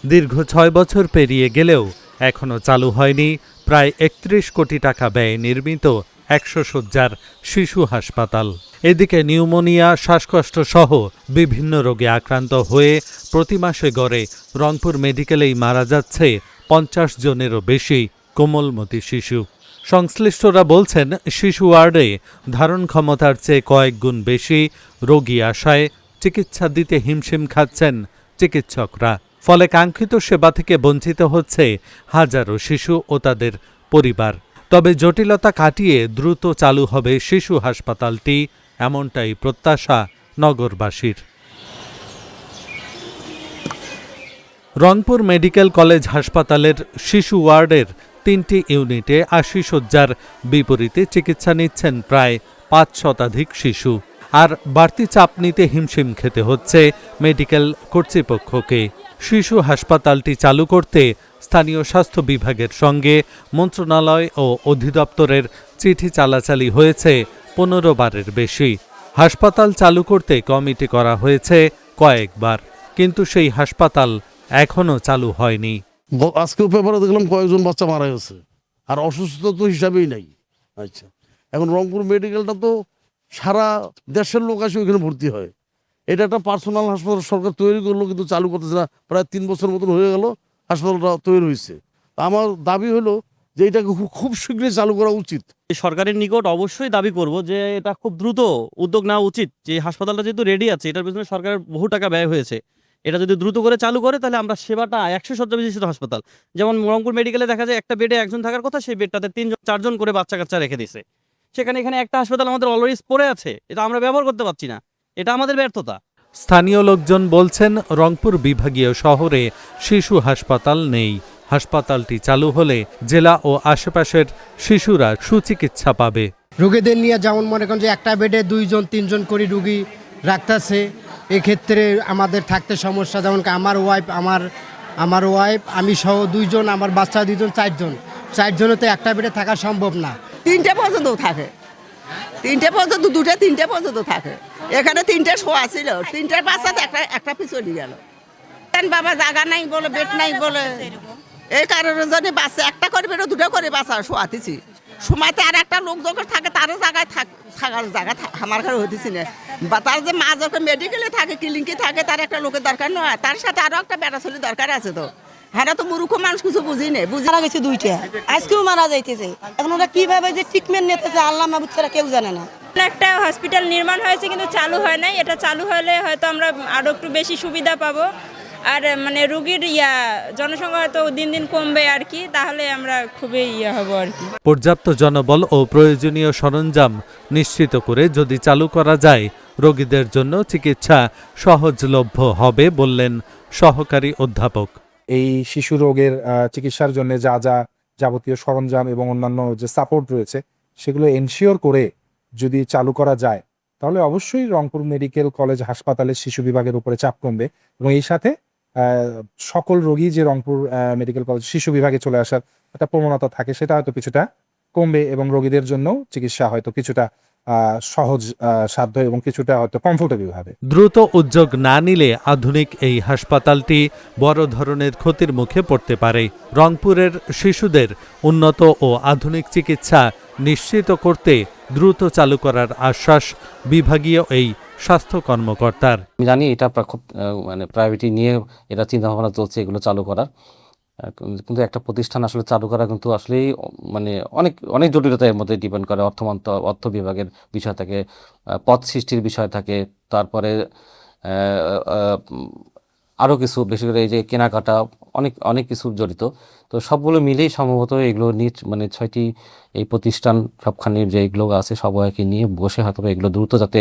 দীর্ঘ ৬ বছর পেরিয়ে গেলেও এখনও চালু হয়নি প্রায় ৩১ কোটি টাকা ব্যয়ে নির্মিত ১০০ শয্যার শিশু হাসপাতাল। এদিকে নিউমোনিয়া, শ্বাসকষ্ট সহ বিভিন্ন রোগে আক্রান্ত হয়ে প্রতি মাসে গড়ে রংপুর মেডিকেলেই মারা যাচ্ছে ৫০ জনেরও বেশি কোমলমতি শিশু। সংশ্লিষ্টরা বলছেন, শিশু ওয়ার্ডে ধারণ ক্ষমতার চেয়ে কয়েক গুণ বেশি রোগী আসায় চিকিৎসা দিতে হিমশিম খাচ্ছেন চিকিৎসকরা। ফলে কাঙ্ক্ষিত সেবা থেকে বঞ্চিত হচ্ছে হাজারো শিশু ও তাদের পরিবার। তবে জটিলতা কাটিয়ে দ্রুত চালু হবে শিশু হাসপাতালটি, এমনটাই প্রত্যাশা নগরবাসীর। রংপুর মেডিকেল কলেজ হাসপাতালের শিশু ওয়ার্ডের ৩টি ইউনিটে ৮০ শয্যার বিপরীতে চিকিৎসা নিচ্ছেন প্রায় ৫ শতাধিক শিশু। আর বাড়তি চাপ নিতে হিমশিম খেতে হচ্ছে মেডিকেল কর্তৃপক্ষকে। শিশু হাসপাতালটি চালু করতে স্থানীয় স্বাস্থ্য বিভাগের সঙ্গে মন্ত্রণালয় ও অধিদপ্তরের চিঠি চালাচালি হয়েছে ১৫ বারের বেশি। হাসপাতাল চালু করতে কমিটি করা হয়েছে কয়েকবার, কিন্তু সেই হাসপাতাল এখনও চালু হয়নি। আজকেও পেপারে দেখলাম কয়েকজন বাচ্চা মারা গেছে, আর অসুস্থতা তো হিসাবেই নাই। আচ্ছা, এখন রংপুর মেডিকেলটা তো সারা দেশের লোক আসে ওইখানে ভর্তি হয়। এটা একটা পার্সোনাল হাসপাতাল সরকার তৈরি করলো, কিন্তু চালু করতেছে না। প্রায় ৩ বছর মতন হয়ে গেল হাসপাতালটা তৈরি হয়েছে। আমার দাবি হলো যে এটাকে খুব শীঘ্রই চালু করা উচিত। সরকারের নিকট অবশ্যই দাবি করব যে এটা খুব দ্রুত উদ্যোগ নেওয়া উচিত। যে হাসপাতালটা যেহেতু রেডি আছে, এটার পিছনে সরকারের বহু টাকা ব্যয় হয়েছে, এটা যদি দ্রুত করে চালু করে তাহলে আমরা সেবাটা ১০০ শয্যা বিশিষ্ট হাসপাতাল, যেমন রংপুর মেডিকেলে দেখা যায় একটা বেডে একজন থাকার কথা, সেই বেডটাতে ৩-৪জন করে বাচ্চা কাচ্চা রেখে দিছে। সেখানে এখানে একটা হাসপাতাল আমাদের অলরেডি পড়ে আছে, এটা আমরা ব্যবহার করতে পারছি না, এটা আমাদের ব্যর্থতা। স্থানীয় লোকজন বলছেন, রংপুর বিভাগীয় শহরে শিশু হাসপাতাল নেই। হাসপাতালটি চালু হলে জেলা ও আশেপাশের শিশুরা সুচিকিৎসা পাবে। রোগীদের নিয়ে যেমন মনে করেন যে একটা বেডে 2-3 করে রুগী রাখতেছে, এক্ষেত্রে আমাদের থাকতে সমস্যা। যেমন আমার ওয়াইফ আমি সহ 2জন, আমার বাচ্চা 2জন, 4জনেতে একটা বেডে থাকা সম্ভব না। 3টে পর্যন্ত থাকে, 3টে পর্যন্ত, 2টে 3টে পর্যন্ত থাকে। এখানে 3টে শোয়া ছিল, 3টের বাচ্চাতে একটা পিছনে গেল। বাবা জায়গা নাই বলে, বেড নাই বলে, এই কারণে যদি বাচ্চা একটা করে বেরো, 2টো করে বাচ্চা শোয়াতেছি। সময়তে আর একটা লোক যখন থাকে তারও জায়গায় থাকার জায়গা আমার ঘরে হতেছি না। বা তার যে মা যখন মেডিকেলে থাকে, ক্লিনিকে থাকে, তার একটা লোকের দরকার নয়, তার সাথে আরও একটা বেড়াছলি দরকার আছে। তো হ্যাঁ, তো মূর্খ মানুষ কিছু বুঝি নেই। মারা গেছে 2টা, আজকেও মারা যাইতেছে। এখন ওরা কিভাবে যে ট্রিটমেন্ট নিতেছে আল্লাহ মাহবুব ছাড়া কেউ জানে না। একটা হসপিটাল নির্মাণ হয়েছে কিন্তু চালু হয় নাই। এটা চালু হলে হয়তো আমরা আরো একটু বেশি সুবিধা পাবো, আর মানে রোগীর জনসংখ্যা হয়তো দিন দিন কমবে আর কি, তাহলে আমরা খুবই হব আর কি। পর্যাপ্ত জনবল ও প্রয়োজনীয় সরঞ্জাম নিশ্চিত করে যদি চালু করা যায়, রোগীদের জন্য চিকিৎসা সহজলভ্য হবে বললেন সহকারী অধ্যাপক। এই শিশু রোগের চিকিৎসার জন্য যা যা যাবতীয় সরঞ্জাম এবং অন্যান্য যে সাপোর্ট রয়েছে, সেগুলো এনশিওর করে যদি চালু করা যায়, তাহলে অবশ্যই রংপুর মেডিকেল কলেজ হাসপাতালের শিশু বিভাগের উপরে চাপ কমবে এবং এই সাথে সকল রোগী যে রংপুর মেডিকেল কলেজ শিশু বিভাগে চলে আসার একটা প্রবণতা থাকে, সেটা হয়তো কিছুটা কমবে এবং রোগীদের জন্য চিকিৎসা হয়তো কিছুটা সহজ সাধ্য এবং কিছুটা হয়তো কমফোর্টেবল হবে। দ্রুত উদ্যোগ না নিলে আধুনিক এই হাসপাতালটি বড় ধরনের ক্ষতির মুখে পড়তে পারে। রংপুরের শিশুদের উন্নত ও আধুনিক চিকিৎসা নিশ্চিত করতে দ্রুত চালু করার আশ্বাস বিভাগীয় এই স্বাস্থ্য কর্মকর্তার। আমি জানি এটা খুব মানে প্রায়োরিটি নিয়ে এটা চিন্তাভাবনা চলছে এগুলো চালু করার, কিন্তু একটা প্রতিষ্ঠান আসলে চালু করা কিন্তু আসলেই মানে অনেক জটিলতার মধ্যে ডিপেন্ড করে। অর্থ বিভাগের বিষয় থাকে, পদ সৃষ্টির বিষয় থাকে, তারপরে আরও কিছু, বেশি করে এই যে কেনাকাটা, অনেক কিছু জড়িত। তো সবগুলো মিলেই সম্ভবত এগুলো নিয়ে মানে 6টি এই প্রতিষ্ঠান সবখানির যে এগুলো আছে সবাইকে নিয়ে বসে হয়তো এগুলো দ্রুত যাতে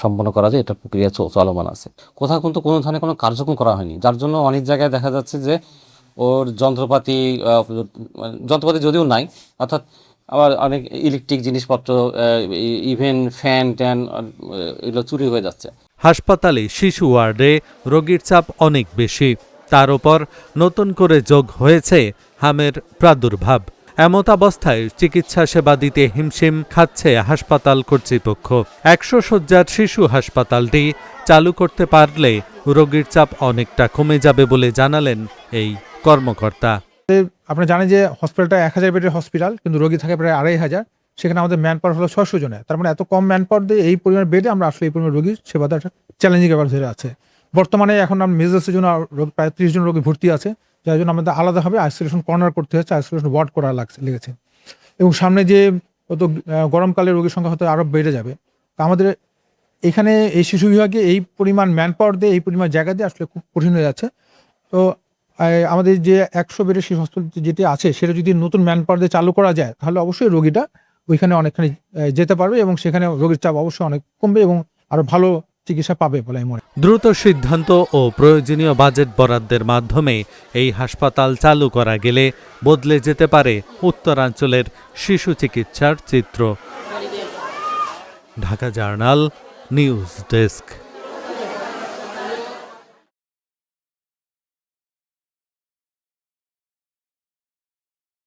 সম্পন্ন করা যায়, এটা প্রক্রিয়া চলমান আছে। কোথাও কিন্তু কোনো ধরনের কোনো কার্যক্রম করা হয়নি, যার জন্য অনেক জায়গায় দেখা যাচ্ছে যে ওর যন্ত্রপাতি যদিও নাই, অর্থাৎ আবার অনেক ইলেকট্রিক জিনিসপত্র, ইভেন ফ্যান ট্যান, এগুলো চুরি হয়ে যাচ্ছে। হাসপাতালে শিশু ওয়ার্ডে রোগীর চাপ অনেক বেশি, তার উপর নতুন করে যোগ হয়েছে হামের প্রাদুর্ভাব। এমতাবস্থায় চিকিৎসা সেবা দিতে হিমশিম খাচ্ছে হাসপাতাল কর্তৃপক্ষ। ১০০ শয্যার শিশু হাসপাতালটি চালু করতে পারলে রোগীর চাপ অনেকটা কমে যাবে বলে জানালেন এই কর্মকর্তা। আপনারা জানেন যে হসপিটালটা 1000 বেডের হসপিটাল, কিন্তু রোগী থাকে প্রায় 2500। সেখানে আমাদের ম্যান পাওয়ার হলো 600 জনের। তার মানে এত কম ম্যান পাওয়ার দিয়ে এই পরিমাণ বেডে আমরা আসলে এই পরিমাণ রোগীর সেবা দেওয়া চ্যালেঞ্জিং ব্যাপার ধরে আছে। বর্তমানে এখন আমরা মেজর্সের জন্য প্রায় 30 জন রোগী ভর্তি আছে, যার জন্য আমাদের আলাদাভাবে আইসোলেশন কর্নার করতে হচ্ছে, আইসোলেশন ওয়ার্ড করা লেগেছে। এবং সামনে যে গরমকালে রোগীর সংখ্যা হয়তো আরও বেড়ে যাবে। তো আমাদের এখানে এই শিশু বিভাগে এই পরিমাণ ম্যান পাওয়ার দিয়ে এই পরিমাণ জায়গা দিয়ে আসলে খুব কঠিন হয়ে যাচ্ছে। তো আমাদের যে 100 বেডের শিশু হসপিটাল যেটি আছে সেটা যদি নতুন ম্যান পাওয়ার দিয়ে চালু করা যায়, তাহলে অবশ্যই রোগীটা ওইখানে অনেকখানি যেতে পারবে এবং সেখানে রোগীর চাপ অবশ্যই অনেক কমবে এবং আরো ভালো চিকিৎসা পাবে বলে আমি মনে করি। দ্রুত সিদ্ধান্ত ও প্রয়োজনীয় বাজেট বরাদ্দের মাধ্যমে এই হাসপাতাল চালু করা গেলে বদলে যেতে পারে উত্তরাঞ্চলের শিশু চিকিৎসার চিত্র। Dhaka journal, news desk.